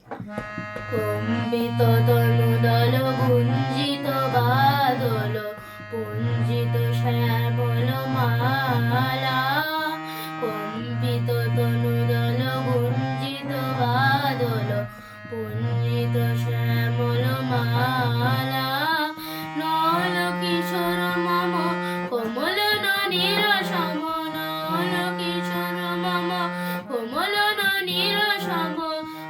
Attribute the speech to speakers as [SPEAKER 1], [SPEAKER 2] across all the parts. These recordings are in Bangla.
[SPEAKER 1] কম্পিত তনুদল গুঞ্জিত বাদল পুঞ্জিত শ্যামল মালা। কম্পিত তনুদল গুঞ্জিত বাদল পুঞ্জিত শ্যামল মালা। নল কিশোর মম কমল ননীর সম, নল কিশোর মম কমল ননীর সম।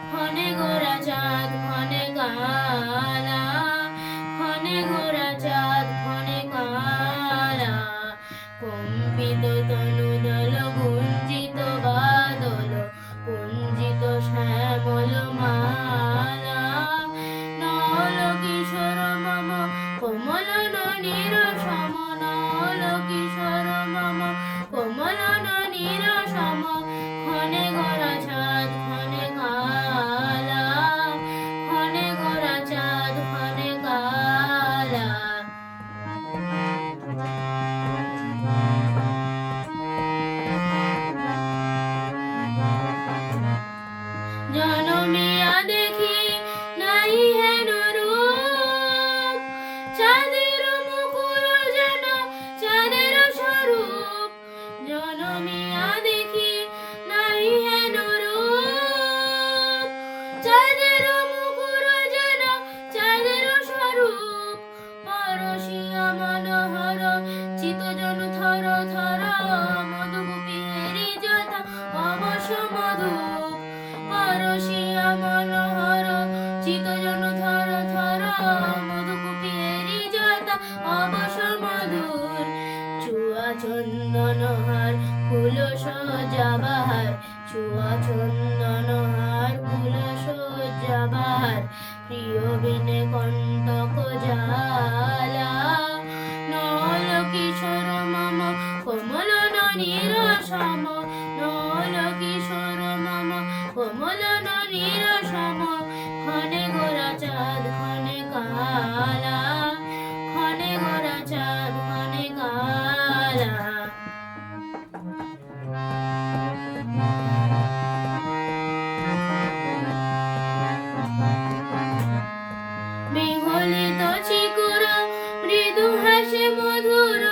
[SPEAKER 1] ক্ষণে গোরা চাঁদ ক্ষণে কালা, ক্ষণে গোরা চাঁদ ক্ষণে কালা। কম্পিত তনুদল গুঞ্জিত বাদল পুঞ্জিত শ্যামল মালা। নল কিশোর মম কমল ননীর সম, নল কিশোর মম কমল ননীর সম। ক্ষণে গোরা চাঁদ ক্ষণে কালা, ক্ষণে গোরা চাঁদ ক্ষণে কালা। জনমিয়া দেখি নাই হেন রূপ, চাঁদের মুকুর যেন চাঁদের স্বরূপ। জনমিয়া দেখি নাই হেন রূপ, চাঁদের মুকুর যেন চাঁদের স্বরূপ। পরশিয়া মনোহর চিতজন থর থর, মধুকুপীরি যথা অবশ্য মধুপ। পরশিয়া মনোহর চিতজন থর থর, মধুকুপীরি যথা অবশ্য মধুর। চুয়া চন্দন হার ফুল সজ্জা বাহার, চুয়া চন্দন হার ফুল সজ্জা বাহার। প্রিয় বিনে কণ্টক জ্বালা। নল কিশোর মম কমল ননীর সম, নল কিশোর মম কমল ননীর সম। ক্ষণে গোরা চাঁদ ক্ষণে কালা, ক্ষণে গোরা চাঁদ ক্ষণে কালা। বিগলিত চিকুর মৃদু হাসে মধুর,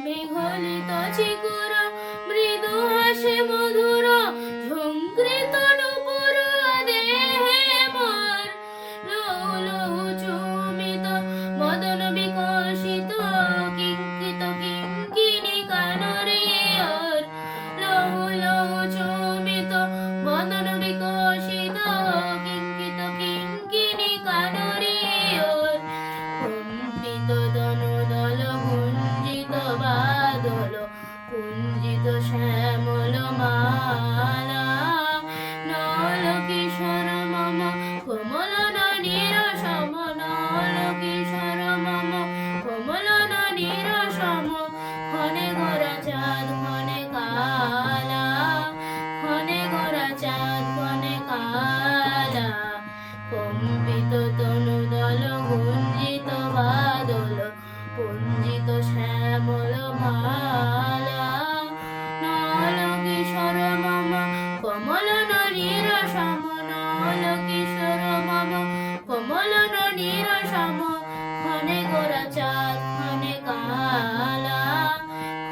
[SPEAKER 1] বিগলিত চিকুর মৃদু হাসে মধুর। ঝঙ্কৃত নূপুর দেহে মোর, লহু লহু চুমিত মদন বিকশিত। কিঙ্কিত কিঙ্কিণী কানরে ওর, লহু লহু চুমিত মদন বিকশিত। কিঙ্কিত কিঙ্কিণী কানরে ওর। কম্পিত তনুদল গুঞ্জিত বাদল পুঞ্জিত শ্যামল মালা। নল কিশোর মম কমল ননীর সম, নল কিশোর মম কমল ননীর সম। ক্ষণে গোরা চাঁদ ক্ষণে কালা, ক্ষণে গোরা চাঁদ ক্ষণে কালা। কম্পিত তনুদল গুঞ্জিত বাদল পুঞ্জিত শ্যামল মালা। নল কিশোর মম কমল ননীর সম, নল কিশোর মম কমল ননীর সম। ক্ষণে গোরা চাঁদ ক্ষণে কালা,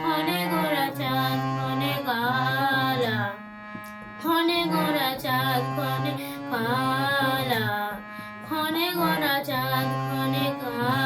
[SPEAKER 1] ক্ষণে গোরা চাঁদ ক্ষণে কালা, ক্ষণে গোরা চাঁদ ক্ষণে কালা, ক্ষণে গোরা চাঁদ ক্ষণে কালা।